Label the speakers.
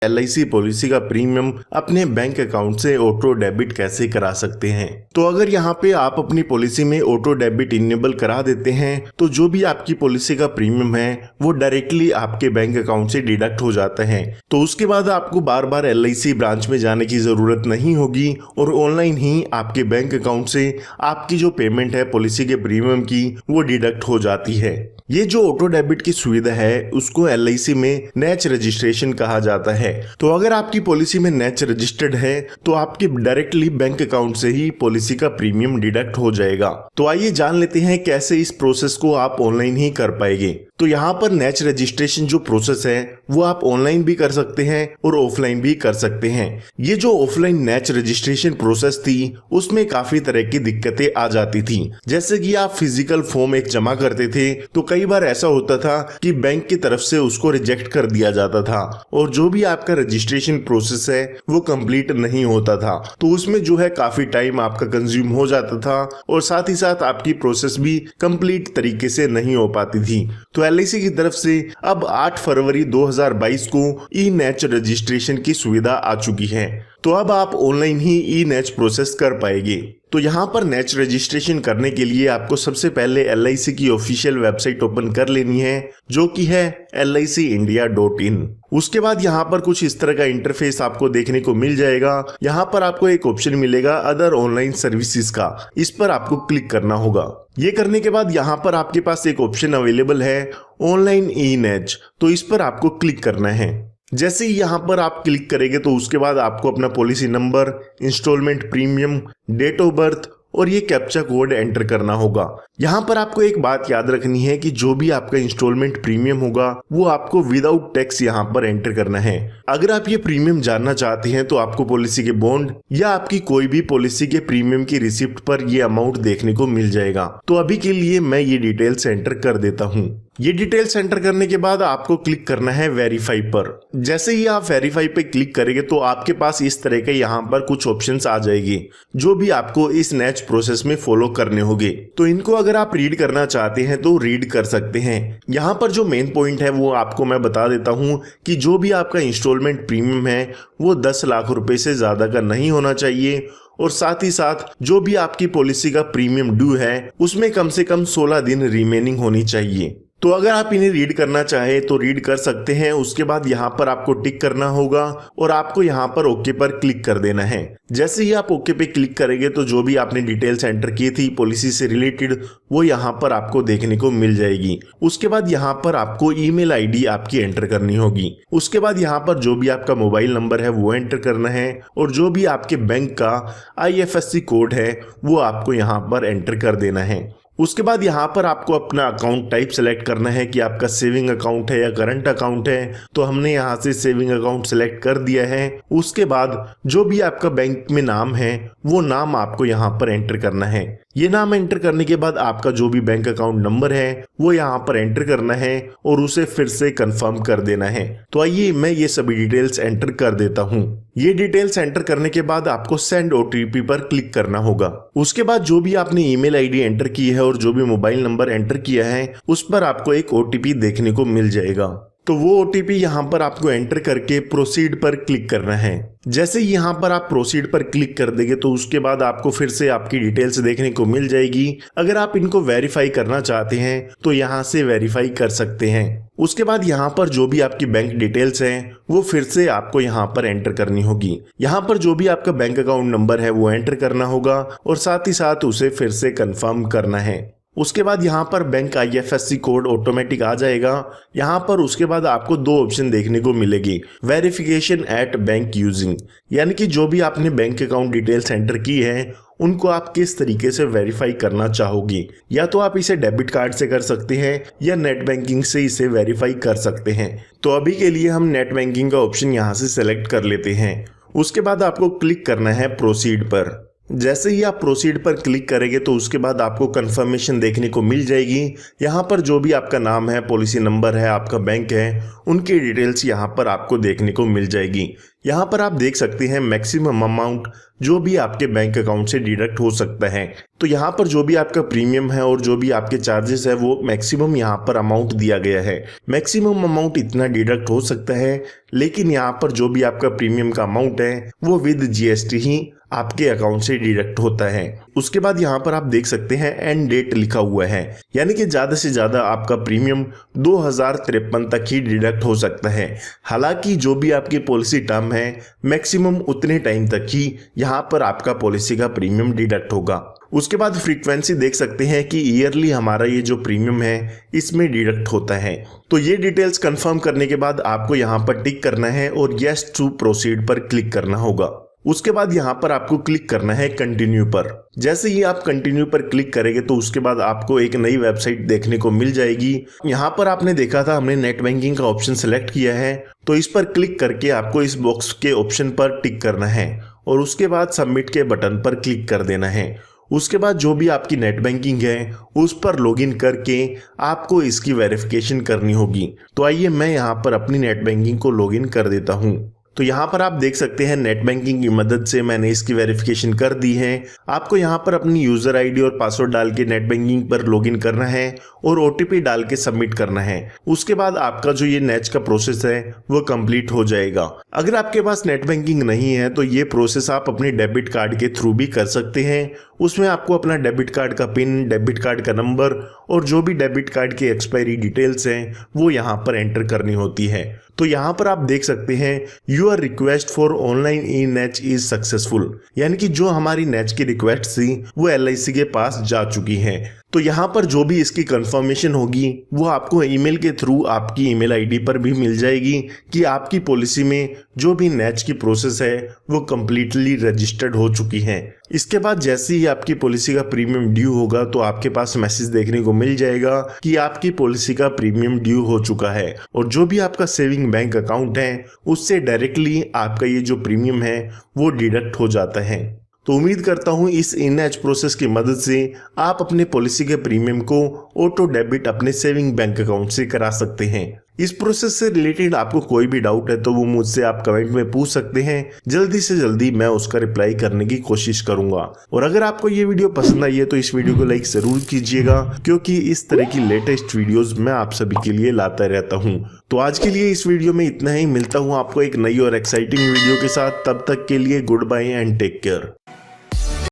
Speaker 1: LIC policy का premium अपने bank account से ऑटो डेबिट कैसे करा सकते हैं। तो अगर यहाँ पे आप अपनी पॉलिसी में ऑटो डेबिट इनेबल करा देते हैं तो जो भी आपकी पॉलिसी का प्रीमियम है वो डायरेक्टली आपके बैंक अकाउंट से डिडक्ट हो जाता है। तो उसके बाद आपको बार बार LIC ब्रांच में जाने की जरूरत नहीं होगी और ऑनलाइन ही आपके बैंक अकाउंट से आपकी जो पेमेंट है पॉलिसी के प्रीमियम की वो डिडक्ट हो जाती है। ये जो ऑटो डेबिट की सुविधा है उसको LIC में नेच रजिस्ट्रेशन कहा जाता है। तो अगर आपकी पॉलिसी में नेच रजिस्टर्ड है तो आपके डायरेक्टली बैंक अकाउंट से ही पॉलिसी का प्रीमियम डिडक्ट हो जाएगा। तो आइए जान लेते हैं कैसे इस प्रोसेस को आप ऑनलाइन ही कर पाएंगे। तो यहाँ पर नेच रजिस्ट्रेशन जो प्रोसेस है वो आप ऑनलाइन भी कर सकते हैं और ऑफलाइन भी कर सकते हैं। ये जो ऑफलाइन नेच रजिस्ट्रेशन प्रोसेस थी उसमें काफी तरह की दिक्कतें आ जाती थी। जैसे कि आप फिजिकल फॉर्म एक जमा करते थे तो कई बार ऐसा होता था कि बैंक की तरफ से उसको रिजेक्ट कर दिया जाता था और जो भी आपका रजिस्ट्रेशन प्रोसेस है वो कंप्लीट नहीं होता था। तो उसमें जो है काफी टाइम आपका कंज्यूम हो जाता था और साथ ही साथ आपकी प्रोसेस भी कंप्लीट तरीके से नहीं हो पाती थी। तो LIC की तरफ से अब 8 फरवरी 2022 को ई नेच रजिस्ट्रेशन की सुविधा आ चुकी है। तो अब आप ऑनलाइन ही ई नेच प्रोसेस कर पाएंगे। तो यहाँ पर नेच रजिस्ट्रेशन करने के लिए आपको सबसे पहले LIC की ऑफिशियल वेबसाइट ओपन कर लेनी है जो कि है licindia.in। उसके बाद यहाँ पर कुछ इस तरह का इंटरफेस आपको देखने को मिल जाएगा। यहाँ पर आपको एक ऑप्शन मिलेगा अदर ऑनलाइन सर्विसेज का, इस पर आपको क्लिक करना होगा। ये करने के बाद यहाँ पर आपके पास एक ऑप्शन अवेलेबल है ऑनलाइन ई नेच, तो इस पर आपको क्लिक करना है। जैसे ही यहाँ पर आप क्लिक करेंगे तो उसके बाद आपको अपना policy number, instalment premium, date of birth और ये कैप्चा कोड एंटर करना होगा। यहाँ पर आपको एक बात याद रखनी है कि जो भी आपका इंस्टॉलमेंट प्रीमियम होगा वो आपको विदाउट टैक्स यहाँ पर एंटर करना है। अगर आप ये प्रीमियम जानना चाहते हैं तो आपको पॉलिसी के बॉन्ड या आपकी कोई भी पॉलिसी के प्रीमियम की रिसिप्ट पर ये अमाउंट देखने को मिल जाएगा। तो अभी के लिए मैं ये डिटेल्स एंटर कर देता हूँ। ये डिटेल्स एंटर करने के बाद आपको क्लिक करना है वेरीफाई पर। जैसे ही आप वेरीफाई पे क्लिक करेंगे तो आपके पास इस तरह के यहाँ पर कुछ ऑप्शंस आ जाएगी जो भी आपको इस नेच प्रोसेस में फॉलो करने होंगे। तो इनको अगर आप रीड करना चाहते हैं तो रीड कर सकते हैं। यहाँ पर जो मेन पॉइंट है वो आपको मैं बता देता हूँ कि जो भी आपका इंस्टॉलमेंट प्रीमियम है वो 10 लाख रुपए से ज्यादा का नहीं होना चाहिए और साथ ही साथ जो भी आपकी पॉलिसी का प्रीमियम ड्यू है उसमें कम से कम 16 दिन रिमेनिंग होनी चाहिए। तो अगर आप इन्हें रीड करना चाहे तो रीड कर सकते हैं। उसके बाद यहाँ पर आपको टिक करना होगा और आपको यहाँ पर ओके पर क्लिक कर देना है। जैसे ही आप ओके पे क्लिक करेंगे तो जो भी आपने डिटेल्स एंटर की थी पॉलिसी से रिलेटेड वो यहाँ पर आपको देखने को मिल जाएगी। उसके बाद यहाँ पर आपको ईमेल आईडी आपकी एंटर करनी होगी। उसके बाद यहाँ पर जो भी आपका मोबाइल नंबर है वो एंटर करना है और जो भी आपके बैंक का IFSC कोड है वो आपको यहाँ पर एंटर कर देना है। उसके बाद यहाँ पर आपको अपना अकाउंट टाइप सेलेक्ट करना है कि आपका सेविंग अकाउंट है या करंट अकाउंट है। तो हमने यहाँ से सेविंग अकाउंट सेलेक्ट कर दिया है। उसके बाद जो भी आपका बैंक में नाम है वो नाम आपको यहाँ पर एंटर करना है। ये नाम एंटर करने के बाद आपका जो भी बैंक अकाउंट नंबर है वो यहाँ पर एंटर करना है और उसे फिर से कंफर्म कर देना है। तो आइए मैं ये सभी डिटेल्स एंटर कर देता हूँ। ये डिटेल्स एंटर करने के बाद आपको सेंड OTP पर क्लिक करना होगा। उसके बाद जो भी आपने ईमेल आईडी एंटर की है और जो भी मोबाइल नंबर एंटर किया है उस पर आपको एक OTP देखने को मिल जाएगा। तो वो OTP यहाँ पर आपको एंटर करके प्रोसीड पर क्लिक करना है। जैसे ही यहाँ पर आप प्रोसीड पर क्लिक कर देंगे तो उसके बाद आपको फिर से आपकी डिटेल्स देखने को मिल जाएगी। अगर आप इनको वेरीफाई करना चाहते हैं तो यहाँ से वेरीफाई कर सकते हैं। उसके बाद यहाँ पर जो भी आपकी बैंक डिटेल्स हैं वो फिर से आपको यहाँ पर एंटर करनी होगी। यहाँ पर जो भी आपका बैंक अकाउंट नंबर है वो एंटर करना होगा और साथ ही साथ उसे फिर से कंफर्म करना है। उसके बाद यहाँ पर बैंक IFSC कोड ऑटोमेटिक आ जाएगा। यहाँ पर उसके बाद आपको 2 ऑप्शन देखने को मिलेगी, वेरिफिकेशन एट बैंक यूजिंग, यानी कि जो भी आपने बैंक अकाउंट डिटेल्स एंटर की है उनको आप किस तरीके से वेरीफाई करना चाहोगे। या तो आप इसे डेबिट कार्ड से कर सकते हैं या नेट बैंकिंग से इसे वेरीफाई कर सकते हैं। तो अभी के लिए हम नेट बैंकिंग का ऑप्शन यहाँ से सेलेक्ट कर लेते हैं। उसके बाद आपको क्लिक करना है प्रोसीड पर। जैसे ही आप प्रोसीड पर क्लिक करेंगे तो उसके बाद आपको कंफर्मेशन देखने को मिल जाएगी। यहाँ पर जो भी आपका नाम है, पॉलिसी नंबर है, आपका बैंक है, उनकी डिटेल्स यहाँ पर आपको देखने को मिल जाएगी। यहाँ पर आप देख सकते हैं मैक्सिमम अमाउंट जो भी आपके बैंक अकाउंट से डिडक्ट हो सकता है। तो यहाँ पर जो भी आपका प्रीमियम है और जो भी आपके चार्जेस है वो मैक्सिमम यहाँ पर अमाउंट दिया गया है। मैक्सिमम अमाउंट इतना डिडक्ट हो सकता है, लेकिन यहाँ पर जो भी आपका प्रीमियम का अमाउंट है वो विद जीएसटी ही आपके अकाउंट से डिडक्ट होता है। उसके बाद यहाँ पर आप देख सकते हैं एंड डेट लिखा हुआ है, यानी कि ज्यादा से ज्यादा आपका प्रीमियम 2053 तक ही डिडक्ट हो सकता है। हालांकि जो भी आपकी पॉलिसी टर्म है मैक्सिमम उतने टाइम तक ही यहाँ पर आपका पॉलिसी का प्रीमियम डिडक्ट होगा। उसके बाद फ्रीक्वेंसी देख सकते हैं कि ईयरली हमारा ये जो प्रीमियम है इसमें डिडक्ट होता है। तो ये डिटेल्स कंफर्म करने के बाद आपको यहाँ पर टिक करना है और यस टू प्रोसीड पर क्लिक करना होगा। उसके बाद यहाँ पर आपको क्लिक करना है कंटिन्यू पर। जैसे ही आप कंटिन्यू पर क्लिक करेंगे तो उसके बाद आपको एक नई वेबसाइट देखने को मिल जाएगी। यहाँ पर आपने देखा था हमने नेट बैंकिंग का ऑप्शन सेलेक्ट किया है, तो इस पर क्लिक करके आपको इस बॉक्स के ऑप्शन पर टिक करना है और उसके बाद सबमिट के बटन पर क्लिक कर देना है। उसके बाद जो भी आपकी नेट बैंकिंग है उस पर लॉगिन करके आपको इसकी वेरिफिकेशन करनी होगी। तो आइए मैं यहाँ पर अपनी नेट बैंकिंग को लॉगिन कर देता हूँ। तो यहाँ पर आप देख सकते हैं नेट बैंकिंग की मदद से मैंने इसकी वेरिफिकेशन कर दी है। आपको यहाँ पर अपनी यूजर आईडी और पासवर्ड डाल के नेट बैंकिंग पर लॉगिन करना है और ओटीपी डाल के सबमिट करना है। उसके बाद आपका जो ये नेट का प्रोसेस है वो कंप्लीट हो जाएगा। अगर आपके पास नेट बैंकिंग नहीं है तो ये प्रोसेस आप अपने डेबिट कार्ड के थ्रू भी कर सकते हैं। उसमें आपको अपना डेबिट कार्ड का पिन, डेबिट कार्ड का नंबर और जो भी डेबिट कार्ड की एक्सपायरी डिटेल्स हैं वो यहाँ पर एंटर करनी होती है। तो यहाँ पर आप देख सकते हैं योर रिक्वेस्ट फॉर ऑनलाइन ई नेच इज सक्सेसफुल, यानी कि जो हमारी नेच की रिक्वेस्ट थी वो एलआईसी के पास जा चुकी है। तो यहाँ पर जो भी इसकी कंफर्मेशन होगी वो आपको ईमेल के थ्रू आपकी ईमेल आईडी पर भी मिल जाएगी कि आपकी पॉलिसी में जो भी नेच की प्रोसेस है वो कम्प्लीटली रजिस्टर्ड हो चुकी है। इसके बाद जैसे ही आपकी पॉलिसी का प्रीमियम ड्यू होगा तो आपके पास मैसेज देखने को मिल जाएगा कि आपकी पॉलिसी का प्रीमियम ड्यू हो चुका है और जो भी आपका सेविंग बैंक अकाउंट है उससे डायरेक्टली आपका ये जो प्रीमियम है वो डिडक्ट हो जाता है। तो उम्मीद करता हूं इस ई-नेच प्रोसेस की मदद से आप अपने पॉलिसी के प्रीमियम को ऑटो डेबिट अपने सेविंग बैंक अकाउंट से करा सकते हैं। इस प्रोसेस से रिलेटेड आपको कोई भी डाउट है तो वो मुझसे आप कमेंट में पूछ सकते हैं। जल्दी से जल्दी मैं उसका रिप्लाई करने की कोशिश करूंगा। और अगर आपको ये वीडियो पसंद आई है तो इस वीडियो को लाइक जरूर कीजिएगा, क्योंकि इस तरह की लेटेस्ट वीडियोस मैं आप सभी के लिए लाता रहता हूँ। तो आज के लिए इस वीडियो में इतना ही। मिलता हूँ आपको एक नई और एक्साइटिंग वीडियो के साथ। तब तक के लिए good bye and take care.